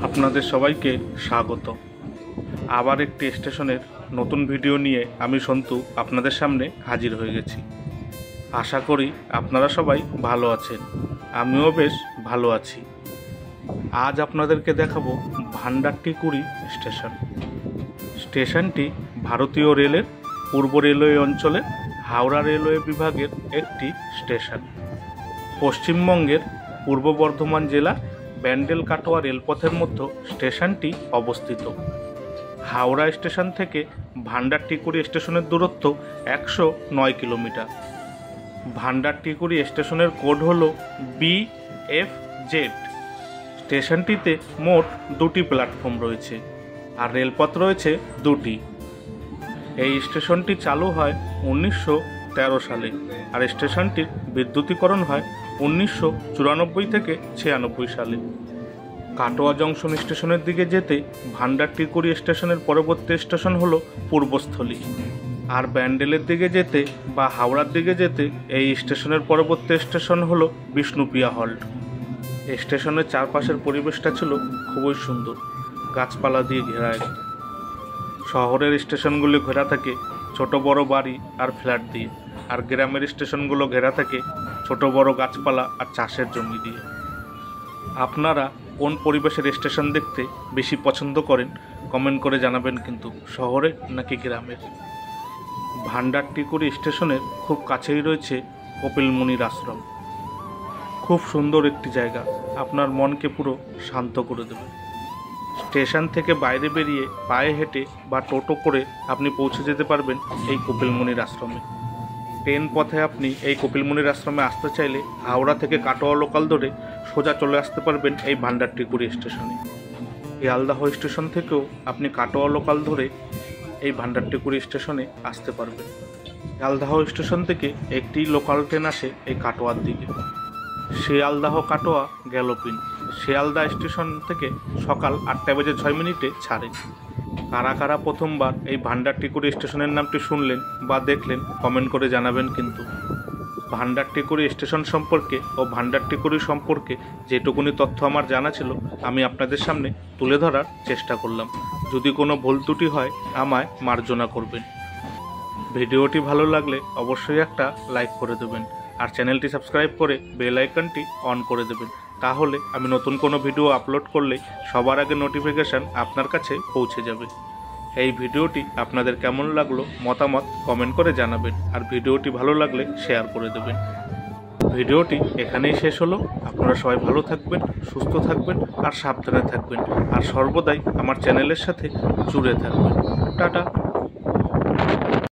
আপনাদের সবাইকে স্বাগত। আবার একটি স্টেশনের নতুন ভিডিও নিয়ে আমি সন্তু আপনাদের সামনে হাজির হয়ে গেছি। আশা করি আপনারা সবাই ভালো আছেন, আমিও বেশ ভালো আছি। আজ আপনাদেরকে দেখাবো ভান্ডারটিকুড়ি স্টেশন। স্টেশনটি ভারতীয় রেলের পূর্ব রেলওয়ে অঞ্চলে হাওড়া রেলওয়ে বিভাগের একটি স্টেশন। পশ্চিমবঙ্গের পূর্ব বর্ধমান জেলা ব্যান্ডেল কাটোয়া রেলপথের মধ্যে স্টেশনটি অবস্থিত। হাওড়া স্টেশন থেকে ভান্ডারটিকুড়ি স্টেশনের দূরত্ব 109 কিলোমিটার। ভান্ডারটিকুড়ি স্টেশনের কোড হল BFZ। স্টেশনটিতে মোট 2টি প্ল্যাটফর্ম রয়েছে আর রেলপথ রয়েছে 2টি। এই স্টেশনটি চালু হয় 1913 সালে আর স্টেশনটির বিদ্যুতীকরণ হয় 1994 থেকে 96 সালে। কাটোয়া জংশন স্টেশনের দিকে যেতে ভান্ডারটিকুড়ি স্টেশনের পরবর্তী স্টেশন হলো পূর্বস্থলী, আর ব্যান্ডেলের দিকে যেতে বা হাওড়ার দিকে যেতে এই স্টেশনের পরবর্তী স্টেশন হলো বিষ্ণুপ্রিয়া হল্ট। স্টেশনের চারপাশের পরিবেশটা ছিল খুবই সুন্দর, গাছপালা দিয়ে ঘেরা। শহরের স্টেশনগুলি ঘেরা থাকে ছোট বড় বাড়ি আর ফ্ল্যাট দিয়ে, আর গ্রামের স্টেশনগুলো ঘেরা থাকে ছোট বড় গাছপালা আর চাষের জমি দিয়ে। আপনারা কোন পরিবেশের স্টেশন দেখতে বেশি পছন্দ করেন কমেন্ট করে জানাবেন, কিন্তু শহরে নাকি গ্রামের। ভান্ডারটিকুড়ি স্টেশনের খুব কাছেই রয়েছে কপিল মুনির আশ্রম। খুব সুন্দর একটি জায়গা, আপনার মনকে পুরো শান্ত করে দেবে। স্টেশন থেকে বাইরে বেরিয়ে পায়ে হেঁটে বা টোটো করে আপনি পৌঁছে যেতে পারবেন এই কপিল মুনির আশ্রমে। ট্রেন পথে আপনি এই কপিল মুনির আশ্রমে আসতে চাইলে হাওড়া থেকে কাটোয়া লোকাল ধরে সোজা চলে আসতে পারবেন এই ভান্ডারটিকুড়ি স্টেশনে। শিয়ালদাহ স্টেশন থেকেও আপনি কাটোয়া লোকাল ধরে এই ভান্ডারটিকুড়ি স্টেশনে আসতে পারবেন। শিয়ালদাহ স্টেশন থেকে একটি লোকাল ট্রেন আসে এই কাটোয়ার দিকে, শিয়ালদাহ কাটোয়া গ্যালোপিন। শিয়ালদা স্টেশন থেকে সকাল 8:06 ছাড়ে। কারা কারা প্রথমবার এই ভান্ডারটিকুড়ি স্টেশনের নামটি শুনলেন বা দেখলেন কমেন্ট করে জানাবেন। কিন্তু ভান্ডারটিকুড়ি স্টেশন সম্পর্কে ও ভান্ডারটিকুড়ি সম্পর্কে যেটুকুনি তথ্য আমার জানা ছিল আমি আপনাদের সামনে তুলে ধরার চেষ্টা করলাম। যদি কোনো ভুল ত্রুটি হয় আমায় মার্জনা করবেন। ভিডিওটি ভালো লাগলে অবশ্যই একটা লাইক করে দেবেন আর চ্যানেলটি সাবস্ক্রাইব করে বেল আইকনটি অন করে দেবেন, তাহলে আমি নতুন কোনো ভিডিও আপলোড করলেই সবার আগে নোটিফিকেশান আপনার কাছে পৌঁছে যাবে। এই ভিডিওটি আপনাদের কেমন লাগলো মতামত কমেন্ট করে জানাবেন, আর ভিডিওটি ভালো লাগলে শেয়ার করে দেবেন। ভিডিওটি এখানেই শেষ হলো। আপনারা সবাই ভালো থাকবেন, সুস্থ থাকবেন আর সাবধানে থাকবেন, আর সর্বদাই আমার চ্যানেলের সাথে জুড়ে থাকবেন। টাটা।